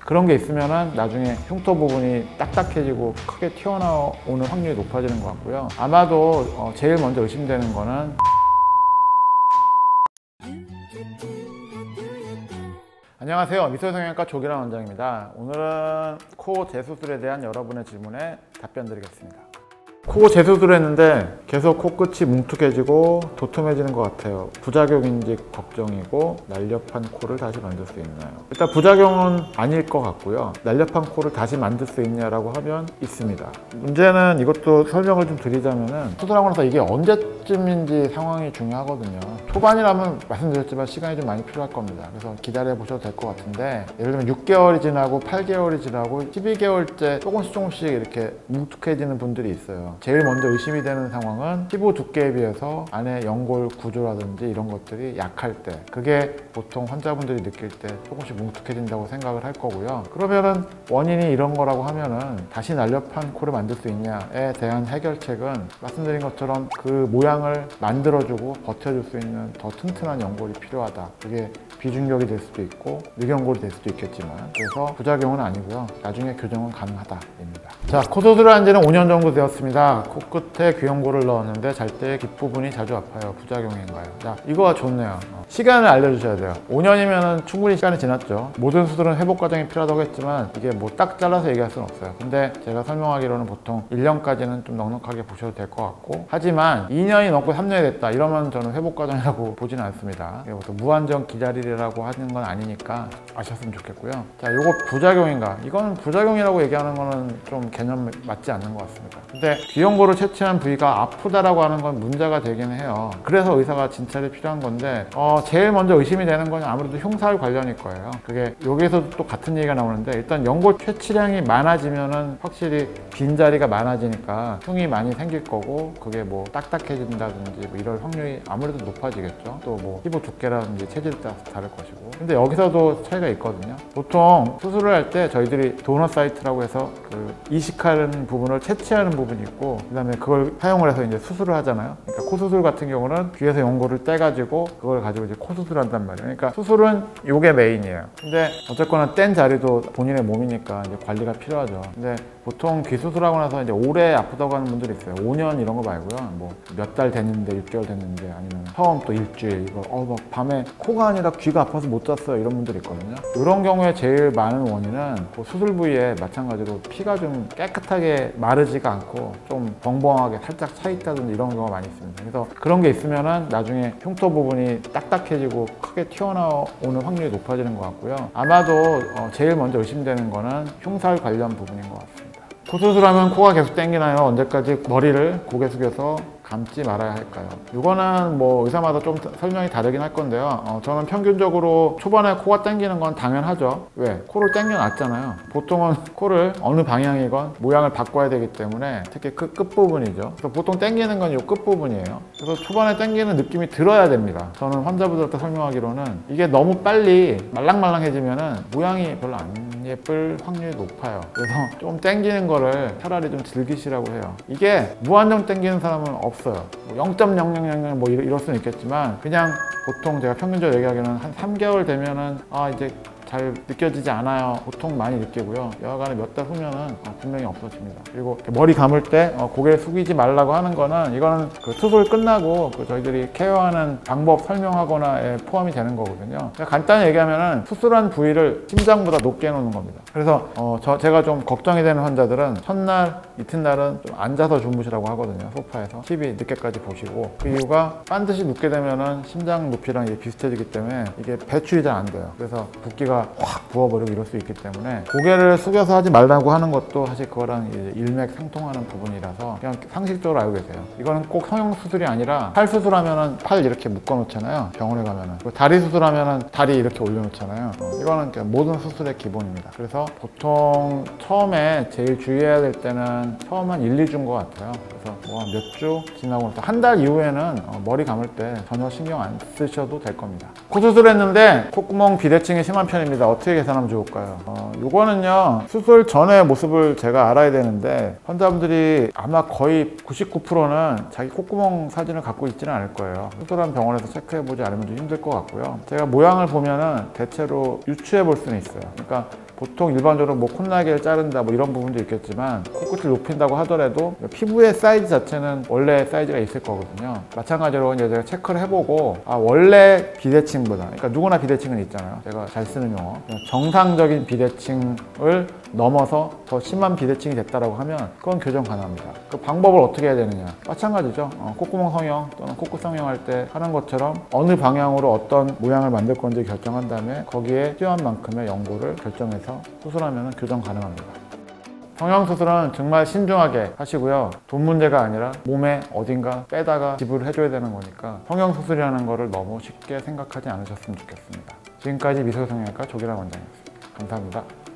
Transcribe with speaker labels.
Speaker 1: 그런 게 있으면은 나중에 흉터 부분이 딱딱해지고 크게 튀어나오는 확률이 높아지는 것 같고요. 아마도 제일 먼저 의심되는 거는 안녕하세요. 미소성형외과 조기란 원장입니다. 오늘은 코 재수술에 대한 여러분의 질문에 답변 드리겠습니다. 코 재수술을 했는데 계속 코끝이 뭉툭해지고 도톰해지는 것 같아요. 부작용인지 걱정이고 날렵한 코를 다시 만들 수 있나요? 일단 부작용은 아닐 것 같고요. 날렵한 코를 다시 만들 수 있냐라고 하면 있습니다. 문제는 이것도 설명을 좀 드리자면은 수술하고 나서 이게 언제쯤인지 상황이 중요하거든요. 초반이라면 말씀드렸지만 시간이 좀 많이 필요할 겁니다. 그래서 기다려 보셔도 될 것 같은데, 예를 들면 6개월이 지나고 8개월이 지나고 12개월째 조금씩 이렇게 뭉툭해지는 분들이 있어요. 제일 먼저 의심이 되는 상황은 피부 두께에 비해서 안에 연골 구조라든지 이런 것들이 약할 때, 그게 보통 환자분들이 느낄 때 조금씩 뭉툭해진다고 생각을 할 거고요. 그러면은 원인이 이런 거라고 하면은 다시 날렵한 코를 만들 수 있냐에 대한 해결책은 말씀드린 것처럼 그 모양을 만들어주고 버텨줄 수 있는 더 튼튼한 연골이 필요하다. 그게 비중격이 될 수도 있고 늑연골이 될 수도 있겠지만, 그래서 부작용은 아니고요. 나중에 교정은 가능하다입니다. 자, 코 수술을 한 지는 5년 정도 되었습니다. 코끝에 귀연골을 넣었는데 잘 때 귓부분이 자주 아파요. 부작용인가요? 자, 이거 좋네요. 시간을 알려주셔야 돼요. 5년이면 충분히 시간이 지났죠. 모든 수술은 회복 과정이 필요하다고 했지만 이게 뭐 딱 잘라서 얘기할 수는 없어요. 근데 제가 설명하기로는 보통 1년까지는 좀 넉넉하게 보셔도 될 것 같고, 하지만 2년이 넘고 3년이 됐다 이러면 저는 회복 과정이라고 보지는 않습니다. 보통 무한정 기다리라고 하는 건 아니니까 아셨으면 좋겠고요. 자, 요거 부작용인가? 이거는 부작용이라고 얘기하는 거는 좀 개념 맞지 않는 것 같습니다. 근데 귀연골을 채취한 부위가 아프다라고 하는 건 문제가 되긴 해요. 그래서 의사가 진찰이 필요한 건데, 제일 먼저 의심이 되는 건 아무래도 흉살 관련일 거예요. 그게 여기에서도 또 같은 얘기가 나오는데, 일단 연골 채취량이 많아지면은 확실히 빈자리가 많아지니까 흉이 많이 생길 거고, 그게 뭐 딱딱해진다든지 뭐 이럴 확률이 아무래도 높아지겠죠. 또 뭐 피부 두께라든지 체질에 따라서 다를 것이고. 근데 여기서도 차이가 있거든요. 보통 수술을 할 때 저희들이 도넛 사이트라고 해서 그 이식하는 부분을 채취하는 부분이 있고, 그 다음에 그걸 사용을 해서 이제 수술을 하잖아요. 그러니까 코 수술 같은 경우는 귀에서 연골을 떼가지고 그걸 가지고 이제 코 수술을 한단 말이에요. 그러니까 수술은 이게 메인이에요. 근데 어쨌거나 뗀 자리도 본인의 몸이니까 이제 관리가 필요하죠. 근데 보통 귀 수술하고 나서 이제 오래 아프다고 하는 분들이 있어요. 5년 이런 거 말고요. 뭐 몇 달 됐는데, 6개월 됐는데, 아니면 처음 또 일주일, 이거 막 밤에 코가 아니라 귀가 아파서 못 잤어요, 이런 분들이 있거든요. 이런 경우에 제일 많은 원인은 그 수술 부위에 마찬가지로 피가 좀 깨끗하게 마르지가 않고 좀 벙벙하게 살짝 차 있다든지 이런 경우가 많이 있습니다. 그래서 그런 게 있으면은 나중에 흉터 부분이 딱딱해지고 크게 튀어나오는 확률이 높아지는 것 같고요. 아마도 제일 먼저 의심되는 거는 흉살 관련 부분인 것 같습니다. 코 수술하면 코가 계속 땡기나요? 언제까지 머리를 고개 숙여서 감지 말아야 할까요? 이거는 뭐 의사마다 좀 설명이 다르긴 할 건데요. 저는 평균적으로 초반에 코가 당기는 건 당연하죠. 왜? 코를 당겨놨잖아요. 보통은 코를 어느 방향이건 모양을 바꿔야 되기 때문에, 특히 그 끝부분이죠. 그래서 보통 당기는 건 이 끝부분이에요. 그래서 초반에 당기는 느낌이 들어야 됩니다. 저는 환자분들한테 설명하기로는 이게 너무 빨리 말랑말랑해지면은 모양이 별로 안 예쁠 확률이 높아요. 그래서 좀 당기는 거를 차라리 좀 즐기시라고 해요. 이게 무한정 당기는 사람은 없어요. 0.0000 뭐 이럴 수는 있겠지만, 그냥 보통 제가 평균적으로 얘기하기는 한 3개월 되면은 이제 잘 느껴지지 않아요. 보통 많이 느끼고요. 여하간에 몇 달 후면은 분명히 없어집니다. 그리고 머리 감을 때 고개를 숙이지 말라고 하는 거는, 이거는 그 수술 끝나고 저희들이 케어하는 방법 설명하거나에 포함이 되는 거거든요. 간단히 얘기하면은 수술한 부위를 심장보다 높게 해놓는 겁니다. 그래서 제가 좀 걱정이 되는 환자들은 첫날, 이튿날은 좀 앉아서 주무시라고 하거든요. 소파에서 TV 늦게까지 보시고. 그 이유가 반드시 눕게 되면은 심장 높이랑 이게 비슷해지기 때문에 이게 배출이 잘 안 돼요. 그래서 붓기가 확 부어버리고 이럴 수 있기 때문에 고개를 숙여서 하지 말라고 하는 것도 사실 그거랑 이제 일맥상통하는 부분이라서 그냥 상식적으로 알고 계세요. 이거는 꼭 성형 수술이 아니라, 팔 수술하면은 팔 이렇게 묶어 놓잖아요. 병원에 가면은. 다리 수술하면은 다리 이렇게 올려 놓잖아요. 이거는 그냥 모든 수술의 기본입니다. 그래서 보통 처음에 제일 주의해야 될 때는 처음 한 1, 2주인 것 같아요. 그래서 뭐 몇 주 지나고 나서 한 달 이후에는 머리 감을 때 전혀 신경 안 쓰셔도 될 겁니다. 코 수술했는데 콧구멍 비대칭이 심한 편입니다. 어떻게 계산하면 좋을까요? 이거는요, 수술 전의 모습을 제가 알아야 되는데, 환자분들이 아마 거의 99%는 자기 콧구멍 사진을 갖고 있지는 않을 거예요. 수술한 병원에서 체크해보지 않으면 좀 힘들 것 같고요. 제가 모양을 보면은 대체로 유추해 볼 수는 있어요. 그러니까 보통 일반적으로 뭐 콧날개를 자른다 뭐 이런 부분도 있겠지만 코끝을 높인다고 하더라도 피부의 사이즈 자체는 원래 사이즈가 있을 거거든요. 마찬가지로 이제 제가 체크를 해보고 원래 비대칭보다, 그러니까 누구나 비대칭은 있잖아요. 제가 잘 쓰는 용어, 정상적인 비대칭을 넘어서 더 심한 비대칭이 됐다라고 하면 그건 교정 가능합니다. 그 방법을 어떻게 해야 되느냐, 마찬가지죠. 콧구멍 성형 또는 코끝 성형할 때 하는 것처럼 어느 방향으로 어떤 모양을 만들 건지 결정한 다음에 거기에 필요한 만큼의 연고를 결정해서 수술하면 교정 가능합니다. 성형수술은 정말 신중하게 하시고요. 돈 문제가 아니라 몸에 어딘가 빼다가 지불을 해줘야 되는 거니까 성형수술이라는 거를 너무 쉽게 생각하지 않으셨으면 좋겠습니다. 지금까지 미소성형외과 조기란 원장이었습니다. 감사합니다.